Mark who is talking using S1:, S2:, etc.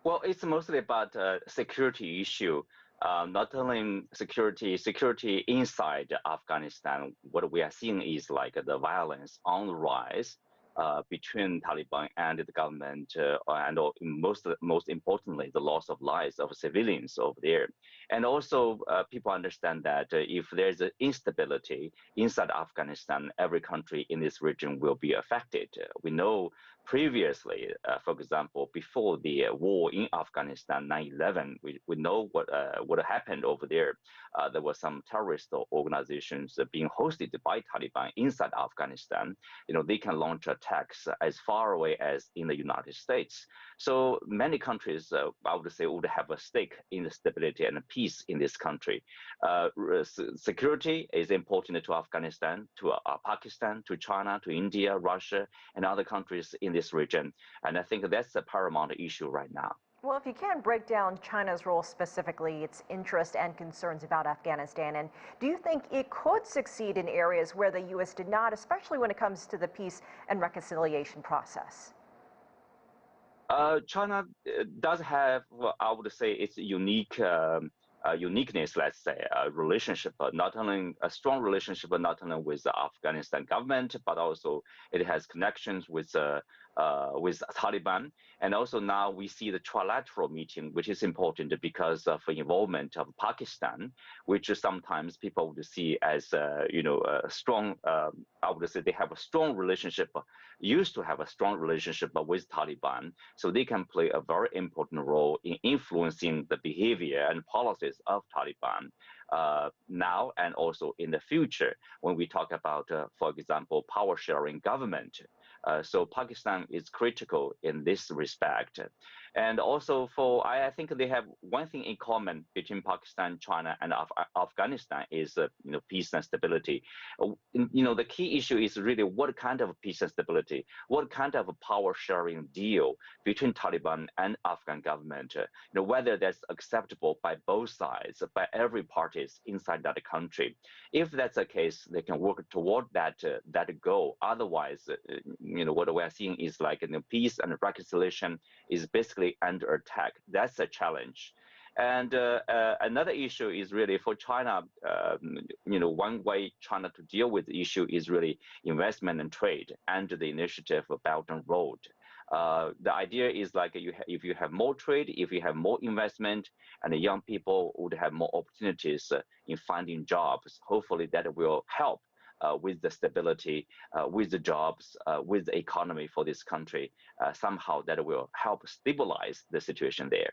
S1: Well, it's mostly about security issue. Not only security inside Afghanistan. What we are seeing is like the violence on the rise between Taliban and the government, and most importantly, the loss of lives of civilians over there. And also, people understand that if there's an instability inside Afghanistan, every country in this region will be affected. We know previously, for example, before the war in Afghanistan, 9/11, we know what happened over there. There were some terrorist organizations being hosted by Taliban inside Afghanistan. They can launch attacks as far away as in the United States. So many countries, I would say, would have a stake in the stability and peace in this country. Security is important to Afghanistan, to Pakistan, to China, to India, Russia, and other countries in this region. And I think that's a paramount issue right now.
S2: Well, if you can break down China's role specifically, its interest and concerns about Afghanistan, and do you think it could succeed in areas where the U.S. did not, especially when it comes to the peace and reconciliation process?
S1: China does have, well, I would say, its uniqueness, let's say, a relationship, not only a strong relationship, but not only with the Afghanistan government, but also it has connections with Taliban. And also now we see the trilateral meeting, which is important because of the involvement of Pakistan, which sometimes people would see as, a strong, I would say they have a strong relationship, used to have a strong relationship with Taliban. So they can play a very important role in influencing the behavior and policies of Taliban now and also in the future when we talk about, for example, power sharing government. So Pakistan is critical in this respect. And also I think they have one thing in common between Pakistan, China, and Afghanistan is peace and stability. The key issue is really what kind of peace and stability, what kind of power sharing deal between Taliban and Afghan government, whether that's acceptable by both sides, by every parties inside that country. If that's the case, they can work toward that goal. Otherwise, what we are seeing is like peace and reconciliation is basically under attack. That's a challenge. And another issue is really for China, one way China to deal with the issue is really investment and trade and the initiative of Belt and Road. The idea is like if you have more trade, if you have more investment, and the young people would have more opportunities in finding jobs, hopefully that will help with the stability, with the jobs, with the economy for this country. Somehow that will help stabilize the situation there.